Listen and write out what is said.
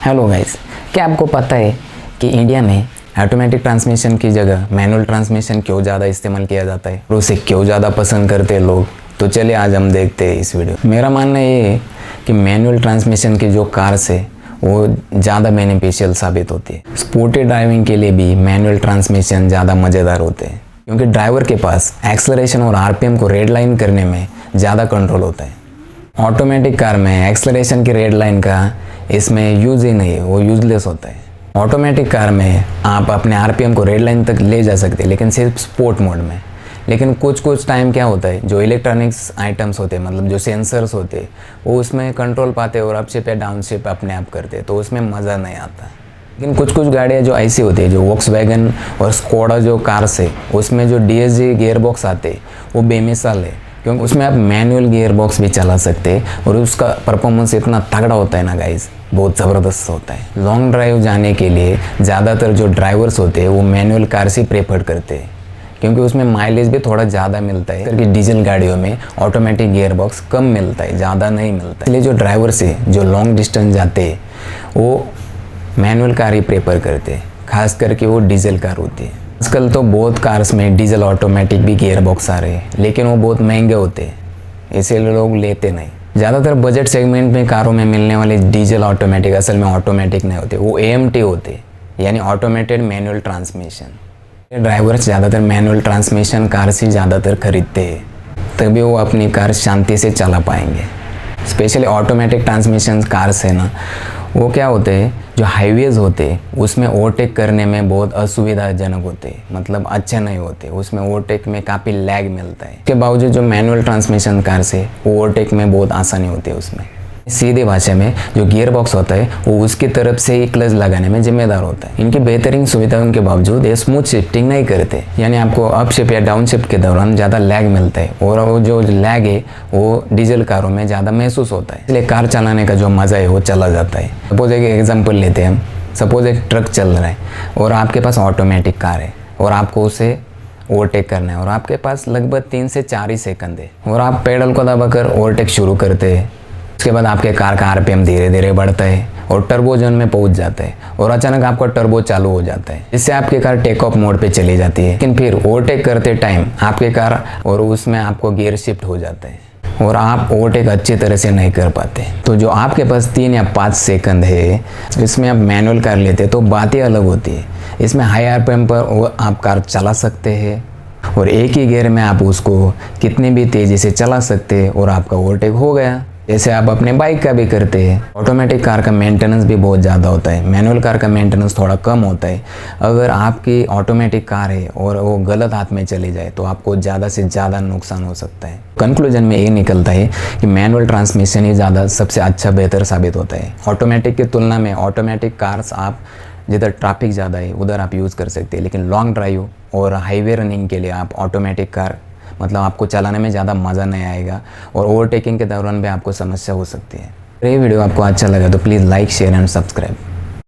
Hello guys, क्या आपको पता है कि इंडिया में ऑटोमेटिक ट्रांसमिशन की जगह मैनुअल ट्रांसमिशन क्यों ज़्यादा इस्तेमाल किया जाता है और उसे क्यों ज़्यादा पसंद करते हैं लोग। तो चलिए आज हम देखते हैं इस वीडियो। मेरा मानना ये है कि मैनुअल ट्रांसमिशन की जो कार्स है वो ज़्यादा बेनिफिशियल साबित होती है। स्पोर्टी ड्राइविंग के लिए भी मैनुअल ट्रांसमिशन ज़्यादा मज़ेदार होते हैं क्योंकि ड्राइवर के पास एक्सेलरेशन और आरपीएम को रेड लाइन करने में ज़्यादा कंट्रोल होता है। ऑटोमेटिक कार में एक्सेलरेशन की रेड लाइन का इसमें यूज़ ही नहीं है, वो यूजलेस होता है। ऑटोमेटिक कार में आप अपने आरपीएम को रेड लाइन तक ले जा सकते हैं, लेकिन सिर्फ स्पोर्ट मोड में। लेकिन कुछ टाइम क्या होता है, जो इलेक्ट्रॉनिक्स आइटम्स होते हैं, मतलब जो सेंसर्स होते हैं, वो उसमें कंट्रोल पाते हैं और अपशिप या डाउनशिप अपने आप करते हैं, तो उसमें मज़ा नहीं आता। लेकिन कुछ गाड़ियाँ जो ऐसी होती है, जो वॉक्सवैगन और स्कोडा जो कार्स है, उसमें जो डीएसजी गियर बॉक्स आते हैं वो बेमिसाल है, क्योंकि उसमें आप मैनुअल गियर बॉक्स भी चला सकते हैं और उसका परफॉर्मेंस इतना तगड़ा होता है ना गाइस, बहुत ज़बरदस्त होता है। लॉन्ग ड्राइव जाने के लिए ज़्यादातर जो ड्राइवर्स होते हैं वो मैनुअल कार्स ही प्रेफर करते हैं, क्योंकि उसमें माइलेज भी थोड़ा ज़्यादा मिलता है, क्योंकि डीजल गाड़ियों में ऑटोमेटिक गियर बॉक्स कम मिलता है, ज़्यादा नहीं मिलता है। इसलिए जो ड्राइवर्स है जो लॉन्ग डिस्टेंस जाते हैं वो मैनुअल कार ही प्रेफर करते हैं, खास करके वो डीजल कार होती है। आजकल तो बहुत कार्स में डीजल ऑटोमेटिक भी गियर बॉक्स आ रहे हैं, लेकिन वो बहुत महंगे होते हैं, इसीलिए लोग लेते नहीं। ज़्यादातर बजट सेगमेंट में कारों में मिलने वाले डीजल ऑटोमेटिक असल में ऑटोमेटिक नहीं होते, वो एएमटी होते, यानी ऑटोमेटेड मैनुअल ट्रांसमिशन। ड्राइवर्स ज़्यादातर मैनुअल ट्रांसमिशन कार से ज़्यादातर खरीदते हैं, तभी वो अपनी कार शांति से चला पाएंगे। स्पेशली ऑटोमेटिक ट्रांसमिशन कार्स है ना, वो क्या होते हैं, जो हाईवेज होते हैं उसमें ओवरटेक करने में बहुत असुविधाजनक होते हैं, मतलब अच्छे नहीं होते, उसमें ओवरटेक में काफ़ी लैग मिलता है। इसके बावजूद जो मैनुअल ट्रांसमिशन कार से ओवरटेक में बहुत आसानी होती है। उसमें सीधे भाषा में जो गियर बॉक्स होता है वो उसकी तरफ से ही क्लच लगाने में जिम्मेदार होता है। इनकी बेहतरीन सुविधाओं के बावजूद ये स्मूथ शिफ्टिंग नहीं करते, यानी आपको अप शिफ्ट या डाउन शिफ्ट के दौरान ज़्यादा लैग मिलता है, और वो जो लैग है वो डीजल कारों में ज़्यादा महसूस होता है, इसलिए कार चलाने का जो मज़ा है वो चला जाता है। सपोज एक एग्जाम्पल लेते हैं हम, सपोज एक ट्रक चल रहा है और आपके पास ऑटोमेटिक कार है और आपको उसे ओवरटेक करना है, और आपके पास लगभग 3 से 4 ही सेकंड है, और आप पेडल को दबाकर ओवरटेक शुरू करते हैं। उसके बाद आपके कार का आरपीएम धीरे धीरे बढ़ता है और टर्बो जोन में पहुंच जाता है, और अचानक आपका टर्बो चालू हो जाता है, जिससे आपकी कार टेक ऑफ मोड पे चली जाती है। लेकिन फिर ओवरटेक करते टाइम आपकी कार और उसमें आपको गियर शिफ्ट हो जाता है और आप ओवरटेक अच्छी तरह से नहीं कर पाते। तो जो आपके पास 3 या 5 सेकंड है, इसमें आप मैनुअल कार लेते तो बात ही अलग होती है। इसमें हाई आरपीएम पर आप कार चला सकते हैं और एक ही गियर में आप उसको कितनी भी तेज़ी से चला सकते हैं और आपका ओवरटेक हो गया, जैसे आप अपने बाइक का भी करते हैं। ऑटोमेटिक कार का मेंटेनेंस भी बहुत ज़्यादा होता है, मैनुअल कार का मेंटेनेंस थोड़ा कम होता है। अगर आपकी ऑटोमेटिक कार है और वो गलत हाथ में चली जाए तो आपको ज़्यादा से ज़्यादा नुकसान हो सकता है। कंक्लूजन में ये निकलता है कि मैनुअल ट्रांसमिशन ही ज़्यादा सबसे अच्छा बेहतर साबित होता है। ऑटोमेटिक की तुलना में ऑटोमेटिक कार्स आप जिधर ट्रैफिक ज़्यादा है उधर आप यूज़ कर सकते हैं, लेकिन लॉन्ग ड्राइव और हाईवे रनिंग के लिए आप ऑटोमेटिक कार मतलब आपको चलाने में ज़्यादा मज़ा नहीं आएगा और ओवरटेकिंग के दौरान भी आपको समस्या हो सकती है। ये वीडियो आपको अच्छा लगा तो please like, share and subscribe.